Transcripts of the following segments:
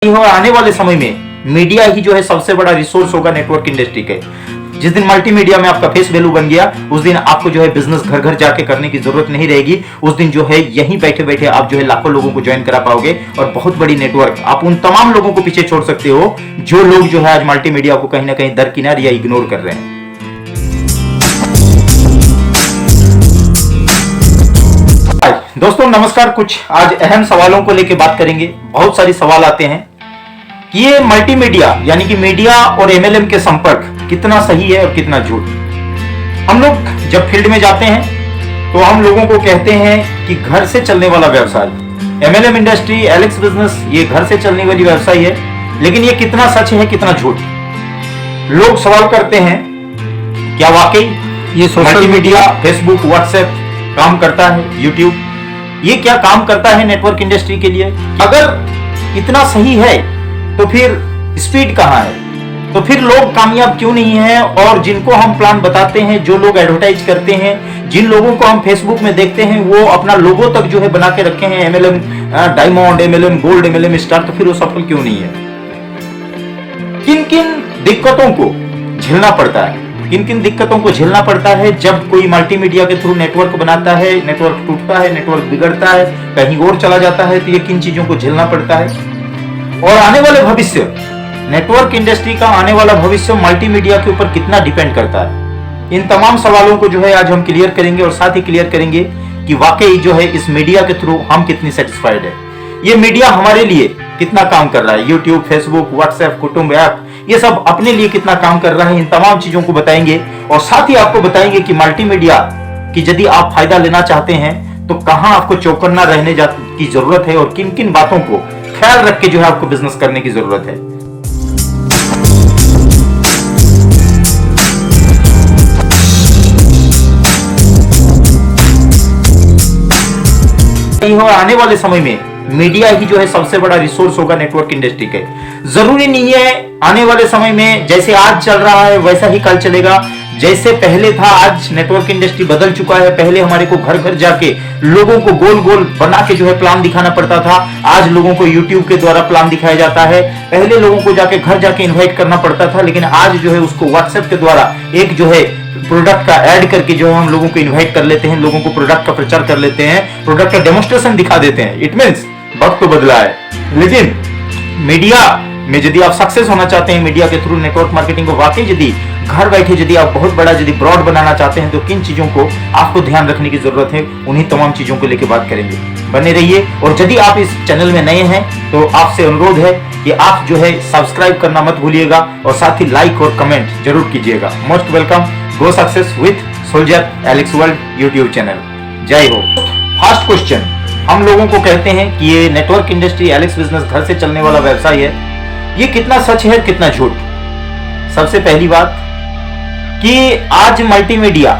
और आने वाले समय में मीडिया ही जो है सबसे बड़ा रिसोर्स होगा नेटवर्क इंडस्ट्री के। जिस दिन मल्टीमीडिया में आपका फेस वैल्यू बन गया, उस दिन आपको जो है बिजनेस घर घर जाके करने की जरूरत नहीं रहेगी। उस दिन जो है यहीं बैठे बैठे आप जो है लाखों लोगों को ज्वाइन करा पाओगे और बहुत बड़ी नेटवर्क आप उन तमाम लोगों को पीछे छोड़ सकते हो जो लोग जो है आज मल्टीमीडिया को कहीं ना कहीं दरकिनार या इग्नोर कर रहे हैं। दोस्तों नमस्कार, कुछ आज अहम सवालों को लेकर बात करेंगे। बहुत सारे सवाल आते हैं कि ये मल्टीमीडिया यानी कि मीडिया और एमएलएम के संपर्क कितना सही है और कितना झूठ। हम लोग जब फील्ड में जाते हैं तो हम लोगों को कहते हैं कि घर से चलने वाला व्यवसाय, एमएलएम इंडस्ट्री, एलेक्स बिजनेस, ये घर से चलने वाली व्यवसाय है। लेकिन ये कितना सच है कितना झूठ। लोग सवाल करते हैं क्या वाकई ये सोशल मीडिया, फेसबुक, व्हाट्सएप काम करता है, यूट्यूब, ये क्या काम करता है नेटवर्क इंडस्ट्री के लिए? अगर इतना सही है तो फिर स्पीड कहां है? तो फिर लोग कामयाब क्यों नहीं है? और जिनको हम प्लान बताते हैं, जो लोग एडवर्टाइज करते हैं, जिन लोगों को हम फेसबुक में देखते हैं, वो अपना लोगो तक जो है बना के रखे हैं MLM diamond, MLM gold, MLM star, तो फिर वो सफल क्यों नहीं है? किन किन दिक्कतों को झेलना पड़ता है, किन किन दिक्कतों को झेलना पड़ता है जब कोई मल्टीमीडिया के थ्रू नेटवर्क बनाता है, नेटवर्क टूटता है, नेटवर्क बिगड़ता है, कहीं और चला जाता है, तो ये किन चीजों को झेलना पड़ता है? और आने वाले भविष्य, नेटवर्क इंडस्ट्री का आने वाला भविष्य मल्टीमीडिया के ऊपर कितना डिपेंड करता है? इन तमाम सवालों को जो है आज हम क्लियर करेंगे और साथ ही क्लियर करेंगे कि वाकई जो है इस मीडिया के थ्रू हम कितनी सेटिस्फाइड है, ये मीडिया हमारे लिए कितना काम कर रहा है, यूट्यूब, फेसबुक, व्हाट्सएप, कुटुंब ऐप, ये सब अपने लिए कितना काम कर रहा है। इन तमाम चीजों को बताएंगे और साथ ही आपको बताएंगे कि मल्टीमीडिया की यदि आप फायदा लेना चाहते हैं तो कहां आपको चौकन्ना रहने की जरूरत है और किन किन बातों को ख्याल रख के जो है आपको बिजनेस करने की जरूरत है। आने वाले समय में मीडिया ही जो है सबसे बड़ा रिसोर्स होगा नेटवर्क इंडस्ट्री के। जरूरी नहीं है आने वाले समय में जैसे आज चल रहा है वैसा ही कल चलेगा, जैसे पहले था आज नेटवर्क इंडस्ट्री बदल चुका है। पहले हमारे को घर घर जाके लोगों को गोल गोल बना के जो है प्लान दिखाना पड़ता था, आज लोगों को यूट्यूब के द्वारा प्लान दिखाया जाता है। पहले लोगों को जाके घर जाके इन्वाइट करना पड़ता था, लेकिन आज जो है उसको व्हाट्सएप के द्वारा एक जो है प्रोडक्ट का ऐड करके जो है हम लोगों को इन्वाइट कर लेते हैं, लोगों को प्रोडक्ट का प्रचार कर लेते हैं, प्रोडक्ट का डेमोन्स्ट्रेशन दिखा देते हैं। इट मींस वक्त तो बदला है, लेकिन मीडिया में यदि आप सक्सेस होना चाहते हैं, मीडिया के थ्रू नेटवर्क मार्केटिंग को वाकई यदि घर बैठे यदि आप बहुत बड़ा यदि ब्रॉड बनाना चाहते हैं तो किन चीजों को आपको ध्यान रखने की जरूरत है, उन्हीं तमाम चीजों को लेकर बात करेंगे। बने रहिए। और यदि आप इस चैनल में नए हैं तो आपसे अनुरोध है कि आप जो है सब्सक्राइब करना मत भूलिएगा और साथ ही लाइक और कमेंट जरूर कीजिएगा। Most welcome, go success with soldier Alex world YouTube channel. जय हो। फर्स्ट क्वेश्चन, हम लोगों को कहते हैं कि ये नेटवर्क इंडस्ट्री, एलेक्स बिजनेस घर से चलने वाला व्यवसाय है, ये कितना सच है कितना झूठ? सबसे पहली बात कि आज मल्टीमीडिया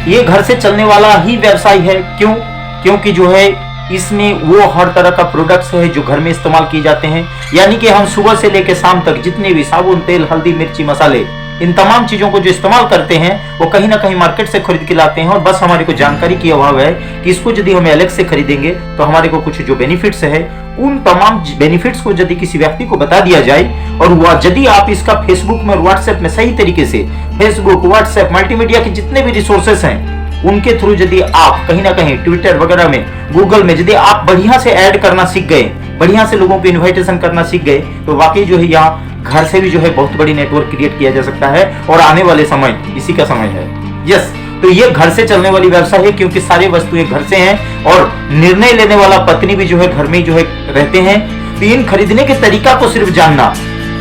ये घर से चलने वाला ही व्यवसाय है। क्यों? क्योंकि जो है इसमें वो हर तरह का प्रोडक्ट्स है जो घर में इस्तेमाल किए जाते हैं। यानी कि हम सुबह से लेकर शाम तक जितने भी साबुन, तेल, हल्दी, मिर्ची, मसाले, इन तमाम चीजों को जो इस्तेमाल करते हैं वो कहीं ना कहीं मार्केट से खरीद के लाते हैं और बस हमारे को जानकारी की अभाव है कि इसको यदि हम एलेक्स से खरीदेंगे तो हमारे को कुछ जो बेनिफिट्स है, उन तमाम बेनिफिट्स को यदि किसी व्यक्ति को बता दिया जाए और यदि आप इसका फेसबुक में और व्हाट्सएप में सही तरीके से, फेसबुक, व्हाट्सएप, मल्टीमीडिया के जितने भी रिसोर्सेस हैं उनके थ्रू यदि आप कहीं ना कहीं ट्विटर वगैरह में, गूगल में यदि आप बढ़िया से ऐड करना सीख गए, बढ़िया से लोगों को इन्विटेशन करना सीख गए, तो वाकई जो है यहाँ घर से भी जो है बहुत बड़ी नेटवर्क क्रिएट किया जा सकता है। और आने वाले समय इसी का समय है। यस, तो ये घर से चलने वाली व्यवसाय है क्योंकि सारी वस्तुएं घर से हैं और निर्णय लेने वाला पत्नी भी जो है घर में ही जो है रहते हैं। तो इन खरीदने के तरीका को सिर्फ जानना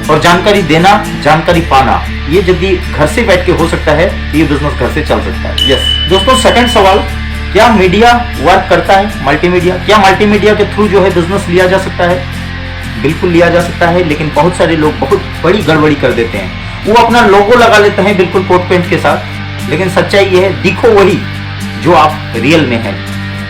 और जानकारी देना, जानकारी पाना, ये यदि घर से बैठ के हो सकता है तो ये बिजनेस घर से चल सकता है। यस दोस्तों, सेकंड सवाल, क्या मीडिया वर्क करता है? मल्टीमीडिया, क्या मल्टीमीडिया के थ्रू जो है बिजनेस लिया जा सकता है? बिल्कुल लिया जा सकता है, लेकिन बहुत सारे लोग बहुत बड़ी गड़बड़ी कर देते हैं। वो अपना लोगो लगा लेते हैं बिल्कुल कोट पेंट के साथ, लेकिन सच्चाई ये है, दिखो वही जो आप रियल में है।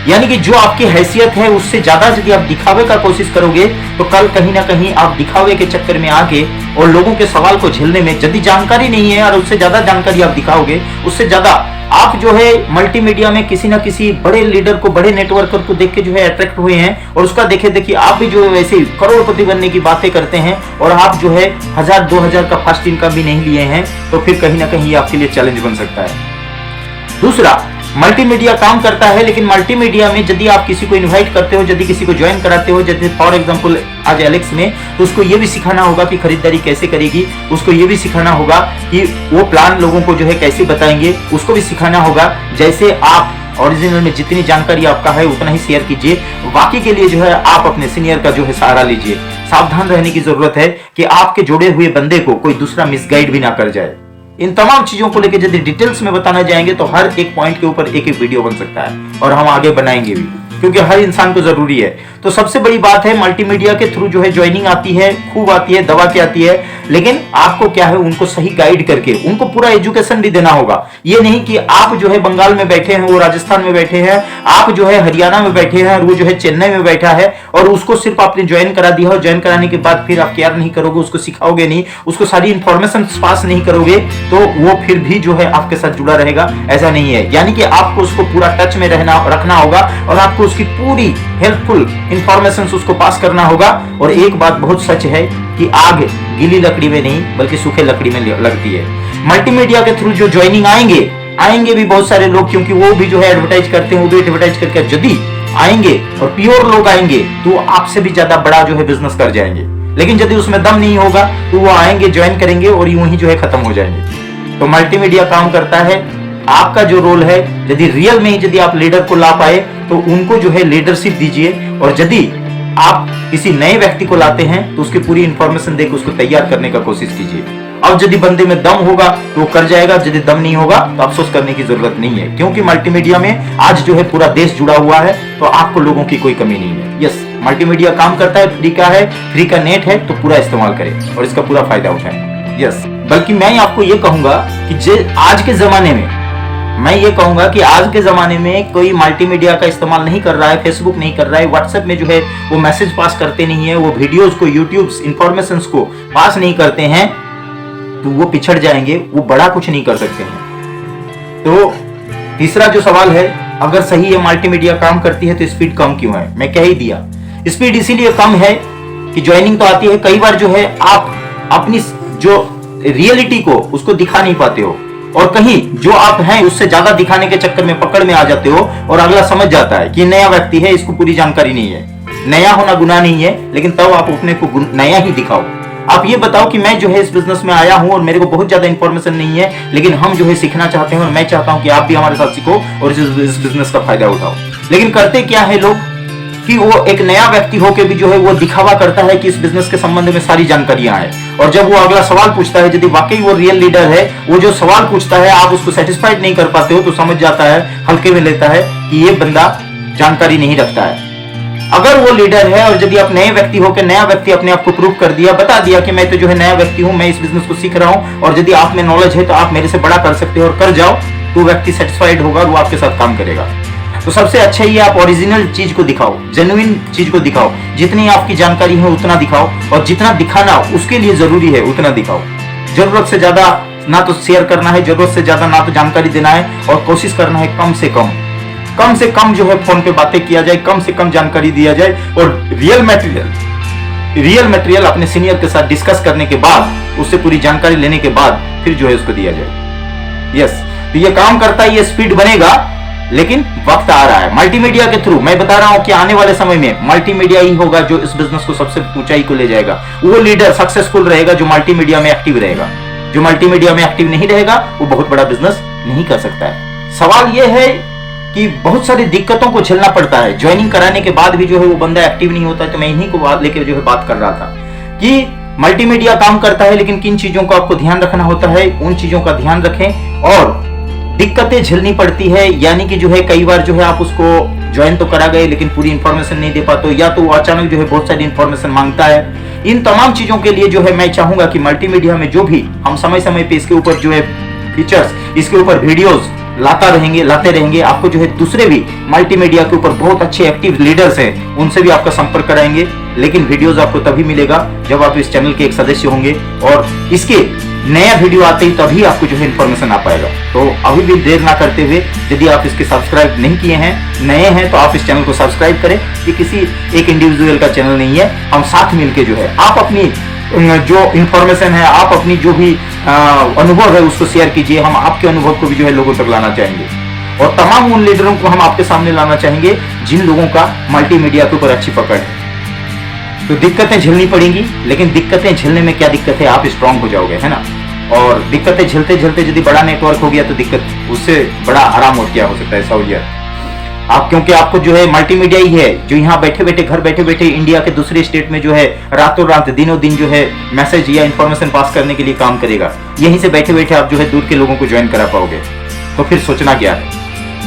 यानी कि जो आपकी हैसियत है उससे ज्यादा यदि आप दिखावे का कोशिश करोगे तो कल कहीं ना कहीं आप दिखावे के चक्कर में आके और लोगों के सवाल को झेलने में, यदि जानकारी नहीं है और उससे ज्यादा जानकारी आप दिखाओगे, उससे ज्यादा आप जो है मल्टीमीडिया में किसी ना किसी बड़े लीडर को, बड़े नेटवर्कर को देख के जो है अट्रैक्ट हुए हैं और उसका देखे देखिए आप भी जो है वैसे करोड़पति बनने की बातें करते हैं और आप जो है 1000-2000 का फर्स्ट इनकम भी नहीं लिए हैं, तो फिर कहीं ना कहीं आपके लिए चैलेंज बन सकता है। दूसरा, मल्टीमीडिया काम करता है, लेकिन मल्टीमीडिया में यदि आप किसी को इनवाइट करते हो, यदि किसी को ज्वाइन कराते हो, जैसे फॉर एग्जांपल आज एलेक्स में, तो उसको ये भी सिखाना होगा कि खरीदारी कैसे करेगी, उसको ये भी सिखाना होगा कि वो प्लान लोगों को जो है कैसे बताएंगे, उसको भी सिखाना होगा। जैसे आप ओरिजिनल में जितनी जानकारी आपका है उतना ही शेयर कीजिए, बाकी के लिए जो है आप अपने सीनियर का जो है सहारा लीजिए। सावधान रहने की जरूरत है कि आपके जुड़े हुए बंदे को कोई दूसरा मिसगाइड भी ना कर जाए। इन तमाम चीजों को लेकर यदि डिटेल्स में बताना जाएंगे तो हर एक पॉइंट के ऊपर एक एक वीडियो बन सकता है और हम आगे बनाएंगे भी, क्योंकि हर इंसान को जरूरी है। तो सबसे बड़ी बात है मल्टीमीडिया के थ्रू जो है ज्वाइनिंग आती है, खूब आती है, दबा के आती है, लेकिन आपको क्या है उनको सही गाइड करके उनको पूरा एजुकेशन भी देना होगा। ये नहीं कि आप जो है बंगाल में बैठे हैं, वो राजस्थान में बैठे हैं, आप जो है हरियाणा में बैठे हैं और वो जो है चेन्नई में बैठा है और उसको सिर्फ आपने ज्वाइन करा दिया और ज्वाइन कराने के बाद फिर आप केयर नहीं करोगे, उसको सिखाओगे नहीं, उसको सारी इंफॉर्मेशन पास नहीं करोगे, तो वो फिर भी जो है आपके साथ जुड़ा रहेगा। ऐसा नहीं है, यानी कि आपको उसको पूरा टच में रखना होगा और आपको उसकी पूरी हेल्पफुल इंफॉर्मेशन उसको पास करना होगा। और एक बात बहुत सच है कि आग गीली लकड़ी में नहीं बल्कि सूखे लकड़ी में लगती है। मल्टीमीडिया के थ्रू जो ज्वाइनिंग आएंगे भी बहुत सारे लोग, क्योंकि वो भी जो है एडवर्टाइज करते हैं, वो भी एडवर्टाइज करके यदि आएंगे और प्योर लोग आएंगे तो आपसे भी ज्यादा बड़ा जो है बिजनेस कर जाएंगे। लेकिन यदि उसमें दम नहीं होगा तो वो आएंगे, ज्वाइन करेंगे और यूं ही जो है खत्म हो जाएंगे। तो मल्टीमीडिया काम करता है, आपका जो रोल है यदि रियल में यदि आप लीडर को ला पाए तो उनको जो है लीडरशिप दीजिए, और यदि आप किसी नए व्यक्ति को लाते हैं तो उसकी पूरी इंफॉर्मेशन देकर उसको तैयार करने का कोशिश कीजिए। अब यदि बंदे में दम होगा तो वो कर जाएगा, यदि दम नहीं होगा तो अफसोस करने की जरूरत नहीं है, क्योंकि मल्टीमीडिया में आज जो है पूरा देश जुड़ा हुआ है, तो आपको लोगों की कोई कमी नहीं है। यस, मल्टीमीडिया काम करता है, फ्री का नेट है तो पूरा इस्तेमाल करें और इसका पूरा फायदा उठाएं। यस, बल्कि मैं आपको ये कहूंगा कि आज के जमाने में आज के जमाने में कोई मल्टीमीडिया का इस्तेमाल नहीं कर रहा है, फेसबुक नहीं कर रहा है, व्हाट्सएप में जो है वो मैसेज पास करते नहीं है, वो वीडियोस को, यूट्यूब इंफॉर्मेशन को पास नहीं करते हैं, तो वो पिछड़ जाएंगे, वो बड़ा कुछ नहीं कर सकते हैं। तो तीसरा जो सवाल है, अगर सही है मल्टीमीडिया काम करती है तो स्पीड कम क्यों है? मैं कह ही दिया, स्पीड इसीलिए कम है कि ज्वाइनिंग तो आती है, कई बार जो है आप अपनी जो रियलिटी को उसको दिखा नहीं पाते हो और कहीं जो आप हैं उससे ज्यादा दिखाने के चक्कर में पकड़ में आ जाते हो और अगला समझ जाता है कि नया व्यक्ति है, इसको पूरी जानकारी नहीं है। नया होना गुनाह नहीं है, लेकिन तब आप अपने को नया ही दिखाओ। आप ये बताओ कि मैं जो है इस बिजनेस में आया हूं और मेरे को बहुत ज्यादा इंफॉर्मेशन नहीं है, लेकिन हम जो है सीखना चाहते हैं और मैं चाहता हूं कि आप भी हमारे साथ सीखो और इस बिजनेस का फायदा उठाओ। लेकिन करते क्या है लोग कि वो एक नया व्यक्ति होकर भी जो है वो दिखावा करता है कि इस बिजनेस के संबंध में सारी जानकारियां हैं, और जब वो अगला सवाल पूछता है, यदि वाकई वो रियल लीडर है, वो जो सवाल पूछता है आप उसको सेटिस्फाइड नहीं कर पाते हो, तो समझ जाता है, हल्के में लेता है कि ये बंदा जानकारी नहीं रखता है। अगर वो लीडर है और यदि आप नए व्यक्ति होकर, नया व्यक्ति अपने आप को प्रूव कर दिया, बता दिया कि मैं तो जो है नया व्यक्ति हूं, मैं इस बिजनेस को सीख रहा हूं और यदि आप में नॉलेज है तो आप मेरे से बड़ा कर सकते हो और कर जाओ, तो व्यक्ति सेटिस्फाइड होगा और वो आपके साथ काम करेगा। तो सबसे अच्छा ये आप ओरिजिनल चीज को दिखाओ, जेन्युइन चीज को दिखाओ, जितनी आपकी जानकारी है उतना दिखाओ और जितना दिखाना उसके लिए जरूरी है उतना दिखाओ। जरूरत से ज्यादा ना तो शेयर करना है, जरूरत से ज्यादा ना तो जानकारी देना है, और कोशिश करना है कम से कम जो है फोन पे बातें किया जाए, कम से कम जानकारी दिया जाए और रियल मटेरियल अपने सीनियर के साथ डिस्कस करने के बाद, उससे पूरी जानकारी लेने के बाद फिर जो है उसको दिया जाए। यस, तो ये काम करता है, ये स्पीड बनेगा, लेकिन वक्त आ रहा है। मल्टीमीडिया के थ्रू मैं बता रहा हूं कि आने वाले समय में मल्टीमीडिया ही होगा जो इस बिजनेस को सबसे ऊंचाई को ले जाएगा। वो लीडर सक्सेसफुल रहेगा जो मल्टीमीडिया में एक्टिव रहेगा। जो मल्टीमीडिया में एक्टिव नहीं रहेगा वो बहुत बड़ा बिजनेस नहीं कर सकता है। सवाल यह है कि बहुत सारी दिक्कतों को झेलना पड़ता है, ज्वाइनिंग कराने के बाद भी जो है वो बंदा एक्टिव नहीं होता है। तो मैं इन्हीं को बात लेकर जो है बात कर रहा था कि मल्टीमीडिया काम करता है, लेकिन किन चीजों का आपको ध्यान रखना होता है, उन चीजों का ध्यान रखें। और दिक्कतें झेलनी पड़ती है, यानी कि जो है कई बार जो है आप उसको ज्वाइन तो करा गए लेकिन पूरी इंफॉर्मेशन नहीं दे पाते, या तो वो अचानक जो है बहुत सारी इंफॉर्मेशन मांगता है। इन तमाम चीजों के लिए जो है मैं चाहूंगा कि मल्टीमीडिया में जो भी हम समय समय पे इसके ऊपर जो है फीचर्स, इसके ऊपर वीडियोस लाते रहेंगे। आपको जो है दूसरे भी मल्टीमीडिया के ऊपर बहुत अच्छे एक्टिव लीडर्स हैं, उनसे भी आपका संपर्क कराएंगे। लेकिन वीडियोस आपको तभी मिलेगा जब आप इस चैनल के एक सदस्य होंगे, और इसके नया वीडियो आते ही तभी आपको जो है इन्फॉर्मेशन आ पाएगा। तो अभी भी देर ना करते हुए, यदि आप इसके सब्सक्राइब नहीं किए हैं, नए हैं, तो आप इस चैनल को सब्सक्राइब करें। ये किसी एक इंडिविजुअल का चैनल नहीं है, हम साथ मिलके जो है आप अपनी जो इंफॉर्मेशन है, आप अपनी जो भी अनुभव है उसको शेयर कीजिए। हम आपके अनुभव को भी जो है लोगों तक लाना चाहेंगे, और तमाम उन लीडरों को हम आपके सामने लाना चाहेंगे जिन लोगों का मल्टीमीडिया के ऊपर अच्छी पकड़ है। तो दिक्कतें झेलनी पड़ेंगी, लेकिन दिक्कतें झेलने में क्या दिक्कत है, आप स्ट्रांग हो जाओगे, है ना। और दिक्कतें झेलते झेलते यदि बड़ा नेटवर्क हो गया तो दिक्कत, उससे बड़ा आराम और क्या हो सकता है, सहूलियत। आप, क्योंकि आपको जो है मल्टीमीडिया ही है जो यहाँ बैठे बैठे, घर बैठे बैठे इंडिया के दूसरे स्टेट में जो है रातों रात दिनों दिन जो है मैसेज या इंफॉर्मेशन पास करने के लिए काम करेगा। यहीं से बैठे बैठे आप जो है दूर के लोगों को ज्वाइन करा पाओगे। तो फिर सोचना क्या है,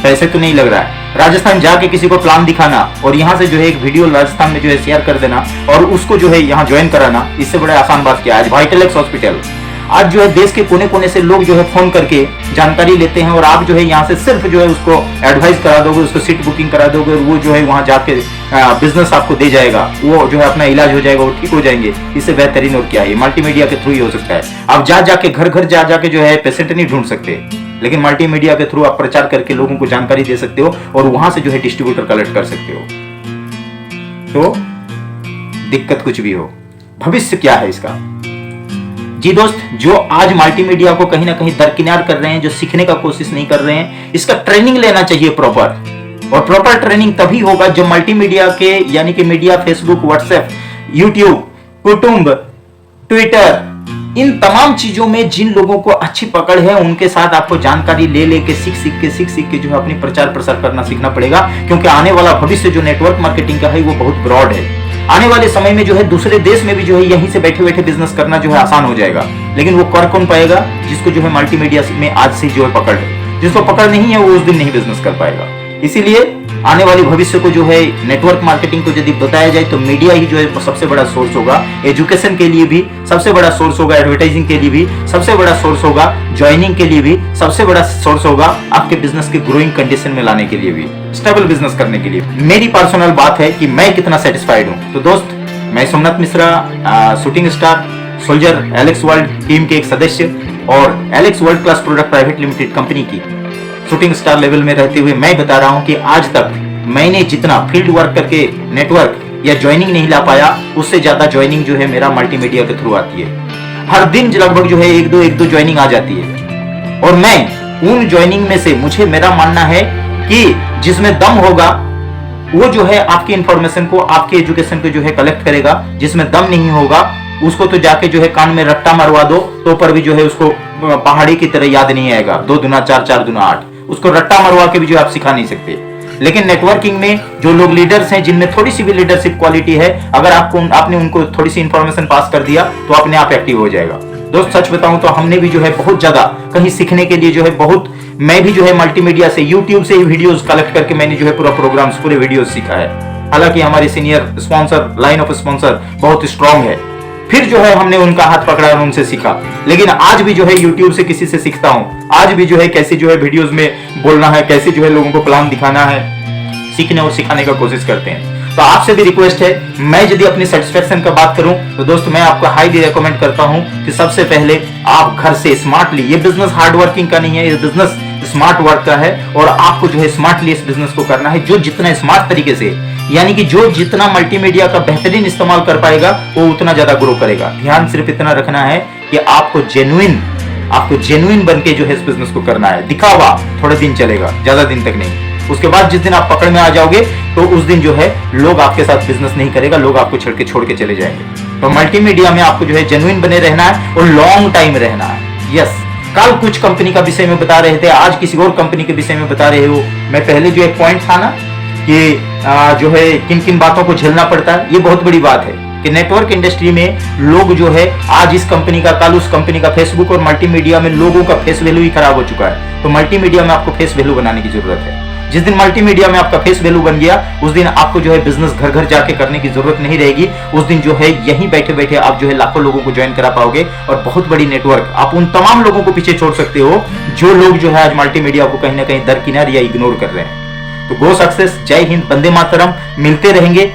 पैसे तो नहीं लग रहा है। राजस्थान जाके किसी को प्लान दिखाना और यहाँ से जो है एक वीडियो राजस्थान में जो है शेयर कर देना और उसको जो है यहाँ ज्वाइन कराना, इससे बड़ा आसान बात क्या है। आज वाइटलेक्स हॉस्पिटल, आज जो है देश के कोने कोने से लोग जो है फोन करके जानकारी लेते हैं, और आप जो है यहाँ से सिर्फ जो है उसको एडवाइस करा दोगे, उसको सीट बुकिंग करा दोगे, और वो जो है वहाँ जाके बिजनेस आपको दे जाएगा, वो जो है अपना इलाज हो जाएगा, वो ठीक हो जाएंगे। इससे बेहतरीन और क्या है, मल्टीमीडिया के थ्रू ही हो सकता है। आप जाके घर जाके जो है पेशेंट नहीं ढूंढ सकते, लेकिन मल्टीमीडिया के थ्रू आप प्रचार करके लोगों को जानकारी दे सकते हो, और वहां से जो है डिस्ट्रीब्यूटर कलेक्ट कर सकते हो। तो दिक्कत कुछ भी हो, भविष्य क्या है इसका। जी दोस्त, जो आज मल्टीमीडिया को कहीं ना कहीं दरकिनार कर रहे हैं, जो सीखने का कोशिश नहीं कर रहे हैं, इसका ट्रेनिंग लेना चाहिए प्रॉपर। और प्रॉपर ट्रेनिंग तभी होगा जब मल्टीमीडिया के, यानी कि मीडिया, फेसबुक, व्हाट्सएप, यूट्यूब, कुटुंब, ट्विटर, इन तमाम चीजों में जिन लोगों को अच्छी पकड़ है, उनके साथ आपको जानकारी ले लेके सीख के जो है अपनी प्रचार प्रसार करना सीखना पड़ेगा। क्योंकि आने वाला भविष्य जो नेटवर्क मार्केटिंग का है वो बहुत ब्रॉड है। आने वाले समय में जो है दूसरे देश में भी जो है यहीं से बैठे बैठे बिजनेस करना जो है आसान हो जाएगा। लेकिन वो कर कौन पाएगा, जिसको जो है मल्टीमीडिया में आज से जो है पकड़ है। जिसको पकड़ नहीं है वो उस दिन नहीं बिजनेस कर पाएगा। इसीलिए आने वाली भविष्य को जो है नेटवर्क मार्केटिंग को यदि बताया जाए तो मीडिया ही जो है सबसे बड़ा सोर्स होगा। एजुकेशन के लिए भी सबसे बड़ा सोर्स होगा, एडवर्टाइजिंग के लिए भी सबसे बड़ा सोर्स होगा, ज्वाइनिंग के लिए भी सबसे बड़ा सोर्स होगा, आपके बिजनेस के ग्रोइंग कंडीशन में लाने के लिए भी, स्टेबल बिजनेस करने के लिए। मेरी पर्सनल बात है कि मैं कितना सेटिस्फाइड हूं। तो दोस्त, मैं Somnath Mishra, shooting star, soldier, Alex world team के एक सदस्य और Alex world class product private limited company की शूटिंग स्टार लेवल में रहते हुए मैं बता रहा हूं कि आज तक मैंने जितना फील्ड वर्क करके नेटवर्क या ज्वाइनिंग नहीं ला पाया, उससे ज्यादा ज्वाइनिंग जो है मेरा मल्टीमीडिया के थ्रू आती है। हर दिन लगभग जो है एक दो ज्वाइनिंग आ जाती है, और मैं उन ज्वाइनिंग में से, मुझे मेरा मानना है कि जिसमें दम होगा वो जो है आपकी इंफॉर्मेशन को, आपके एजुकेशन को जो है कलेक्ट करेगा। जिसमें दम नहीं होगा उसको तो जाके जो है कान में रट्टा मरवा दो तो पर भी जो है उसको पहाड़ी की तरह याद नहीं आएगा। 2 दूना 4, 4 दूना 8, उसको रट्टा मरवा के भी जो आप सिखा नहीं सकते। लेकिन नेटवर्किंग में जो लोग लीडर्स हैं, जिनमें थोड़ी सी भी लीडरशिप क्वालिटी है, अगर आपने उनको थोड़ी सी इंफॉर्मेशन पास कर दिया तो अपने आप एक्टिव हो जाएगा। दोस्त, सच बताऊं तो हमने भी जो है बहुत ज्यादा कहीं सीखने के लिए जो है मैं भी जो है मल्टीमीडिया से, यूट्यूब से ही वीडियोस कलेक्ट करके मैंने जो है पूरा प्रोग्राम्स, पूरे वीडियोस सीखा है। हालांकि हमारे senior sponsor, line of sponsor बहुत स्ट्रांग है, फिर जो है हमने उनका हाथ पकड़ा और उनसे सीखा। लेकिन आज भी जो है यूट्यूब से किसी से सीखता हूं। आज भी जो है कैसे जो है वीडियोस में बोलना है, कैसे जो है लोगों को प्लान दिखाना है, सीखने और सिखाने का कोशिश करते हैं। तो आपसे भी रिक्वेस्ट है, मैं यदि अपनी सेटिस्फेक्शन का बात करूं तो दोस्त, मैं आपको हाईली रेकमेंड करता हूं कि सबसे पहले आप घर से स्मार्टली, ये बिजनेस हार्ड वर्किंग का नहीं है, ये बिजनेस स्मार्ट वर्क का है, और आपको जो है स्मार्टली इस बिजनेस को करना है। जो जितना स्मार्ट तरीके से, यानी कि जो जितना मल्टीमीडिया का बेहतरीन इस्तेमाल कर पाएगा वो उतना ज्यादा ग्रो करेगा। ध्यान सिर्फ इतना रखना है कि आपको जेन्युइन बन के जो है इस बिजनेस को करना है। दिखावा थोड़े दिन चलेगा, ज्यादा दिन तक नहीं। उसके बाद जिस दिन आप पकड़ में आ जाओगे तो उस दिन जो है लोग आपके साथ बिजनेस नहीं करेगा, लोग आपको छोड़ के चले जाएंगे। तो मल्टीमीडिया में आपको जो है जेन्युइन बने रहना है और लॉन्ग टाइम रहना है। यस, कल कुछ कंपनी का विषय में बता रहे थे, आज किसी और कंपनी के विषय में बता रहे हो। मैं पहले जो एक पॉइंट था ना कि जो है किन किन बातों को झेलना पड़ता है, ये बहुत बड़ी बात है कि नेटवर्क इंडस्ट्री में लोग जो है आज इस कंपनी का, कल उस कंपनी का, फेसबुक और मल्टीमीडिया में लोगों का फेस वैल्यू ही खराब हो चुका है। तो मल्टीमीडिया में आपको फेस वैल्यू बनाने की जरूरत है। जिस दिन मल्टीमीडिया में आपका फेस वैल्यू बन गया, उस दिन आपको जो है बिजनेस घर घर जाके करने की जरूरत नहीं रहेगी। उस दिन जो है यहीं बैठे बैठे आप जो है लाखों लोगों को ज्वाइन करा पाओगे और बहुत बड़ी नेटवर्क आप उन तमाम लोगों को पीछे छोड़ सकते हो जो लोग जो है आज मल्टीमीडिया को कहीं ना कहीं दरकिनार या इग्नोर कर रहे हैं। तो गो सक्सेस, जय हिंद, वंदे मातरम। मिलते रहेंगे।